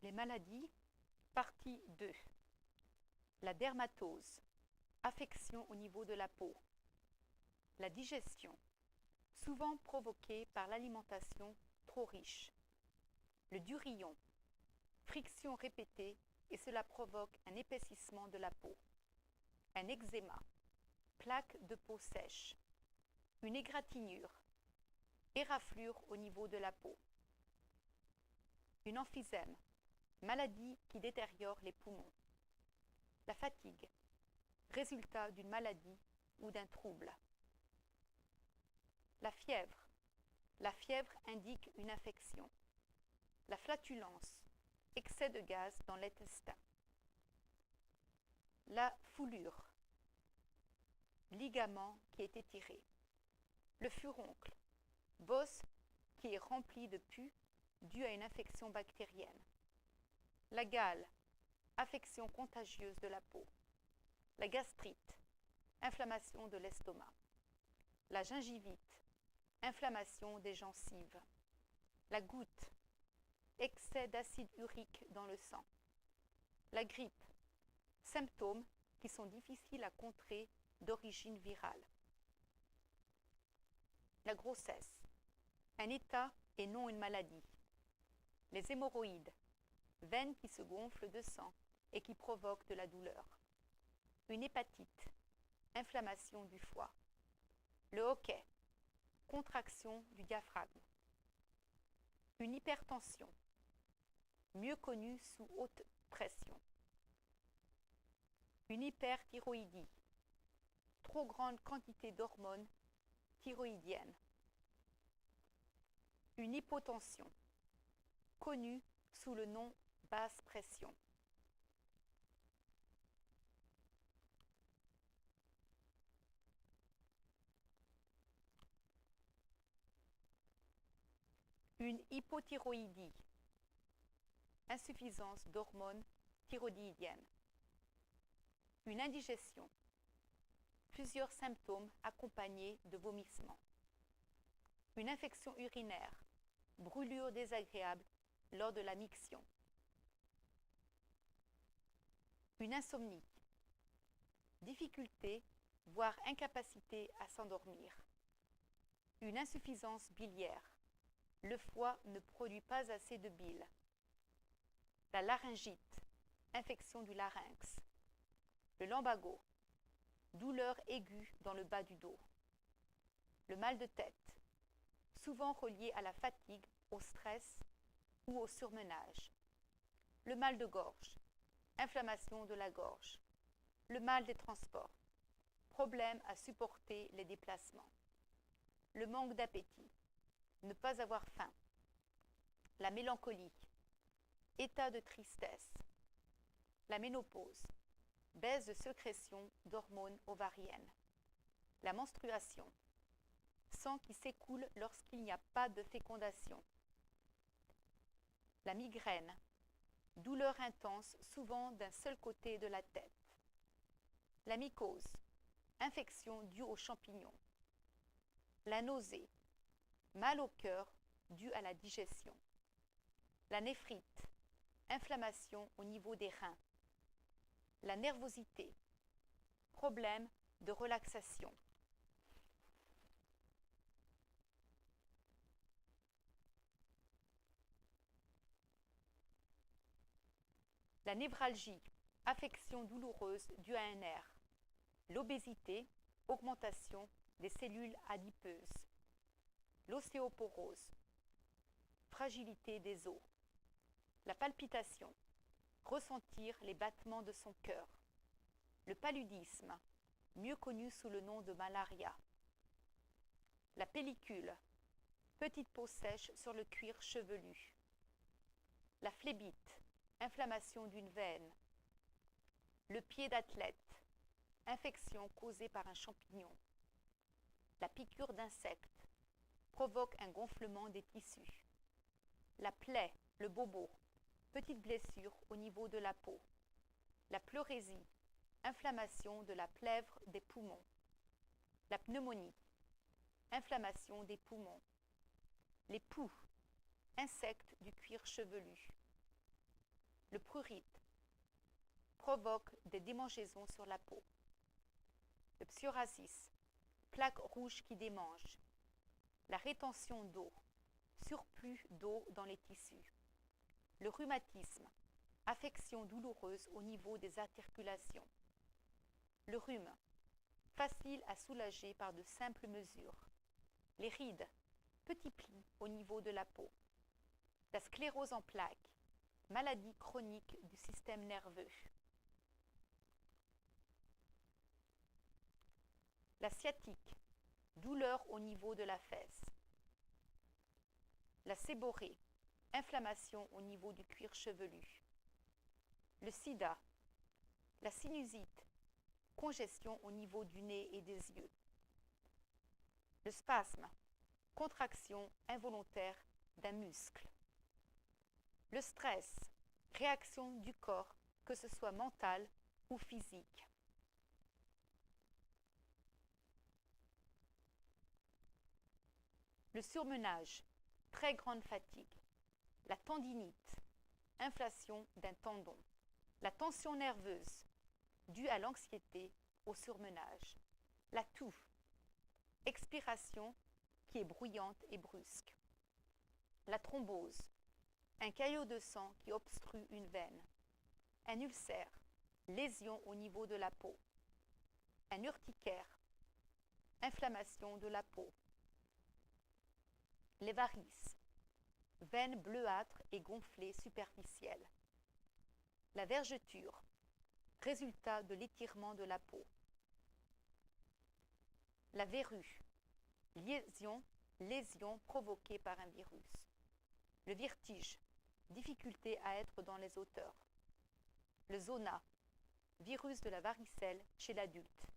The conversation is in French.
Les maladies, partie 2. La dermatose, affection au niveau de la peau. La digestion, souvent provoquée par l'alimentation trop riche. Le durillon, friction répétée et cela provoque un épaississement de la peau. Un eczéma, plaque de peau sèche. Une égratignure, éraflure au niveau de la peau. Une emphysème, maladie qui détériore les poumons. La fatigue, résultat d'une maladie ou d'un trouble. La fièvre indique une infection. La flatulence, excès de gaz dans l'intestin. La foulure, ligament qui est étiré. Le furoncle, bosse qui est remplie de pus due à une infection bactérienne. La gale, affection contagieuse de la peau. La gastrite, inflammation de l'estomac. La gingivite, inflammation des gencives. La goutte, excès d'acide urique dans le sang. La grippe, symptômes qui sont difficiles à contrer d'origine virale. La grossesse, un état et non une maladie. Les hémorroïdes, veines qui se gonflent de sang et qui provoquent de la douleur. Une hépatite, inflammation du foie. Le hoquet, contraction du diaphragme. Une hypertension, mieux connue sous haute pression. Une hyperthyroïdie, trop grande quantité d'hormones thyroïdiennes. Une hypotension, connue sous le nom basse pression. Une hypothyroïdie, insuffisance d'hormones thyroïdiennes. Une indigestion, plusieurs symptômes accompagnés de vomissements. Une infection urinaire, brûlure désagréable lors de la miction. Une insomnie, difficulté, voire incapacité à s'endormir. Une insuffisance biliaire, le foie ne produit pas assez de bile. La laryngite, infection du larynx. Le lumbago, douleur aiguë dans le bas du dos. Le mal de tête, souvent relié à la fatigue, au stress ou au surmenage. Le mal de gorge, inflammation de la gorge. Le mal des transports, problème à supporter les déplacements. Le manque d'appétit, ne pas avoir faim. La mélancolie, état de tristesse. La ménopause, baisse de sécrétion d'hormones ovariennes. La menstruation, sang qui s'écoule lorsqu'il n'y a pas de fécondation. La migraine, douleur intense souvent d'un seul côté de la tête. La mycose, infection due aux champignons. La nausée, mal au cœur dû à la digestion. La néphrite, inflammation au niveau des reins. La nervosité, problème de relaxation. La névralgie, affection douloureuse due à un nerf. L'obésité, augmentation des cellules adipeuses. L'ostéoporose, fragilité des os. La palpitation, ressentir les battements de son cœur. Le paludisme, mieux connu sous le nom de malaria. La pellicule, petite peau sèche sur le cuir chevelu. La phlébite, inflammation d'une veine. Le pied d'athlète, infection causée par un champignon. La piqûre d'insecte provoque un gonflement des tissus. La plaie, le bobo, petite blessure au niveau de la peau. La pleurésie, inflammation de la plèvre des poumons. La pneumonie, inflammation des poumons. Les poux, insectes du cuir chevelu. Le prurite provoque des démangeaisons sur la peau. Le psoriasis, plaques rouges qui démangent. La rétention d'eau, surplus d'eau dans les tissus. Le rhumatisme, affection douloureuse au niveau des articulations. Le rhume, facile à soulager par de simples mesures. Les rides, petits plis au niveau de la peau. La sclérose en plaques, maladie chronique du système nerveux. La sciatique, douleur au niveau de la fesse. La séborrhée, inflammation au niveau du cuir chevelu. Le sida, la sinusite, congestion au niveau du nez et des yeux. Le spasme, contraction involontaire d'un muscle. Le stress, réaction du corps, que ce soit mentale ou physique. Le surmenage, très grande fatigue. La tendinite, inflation d'un tendon. La tension nerveuse, due à l'anxiété, au surmenage. La toux, expiration qui est bruyante et brusque. La thrombose, un caillot de sang qui obstrue une veine. Un ulcère, lésion au niveau de la peau. Un urticaire, inflammation de la peau. Les varices, veines bleuâtres et gonflées superficielles. La vergeture, résultat de l'étirement de la peau. La verrue, lésion provoquée par un virus. Le vertige, difficulté à être dans les hauteurs. Le zona, virus de la varicelle chez l'adulte.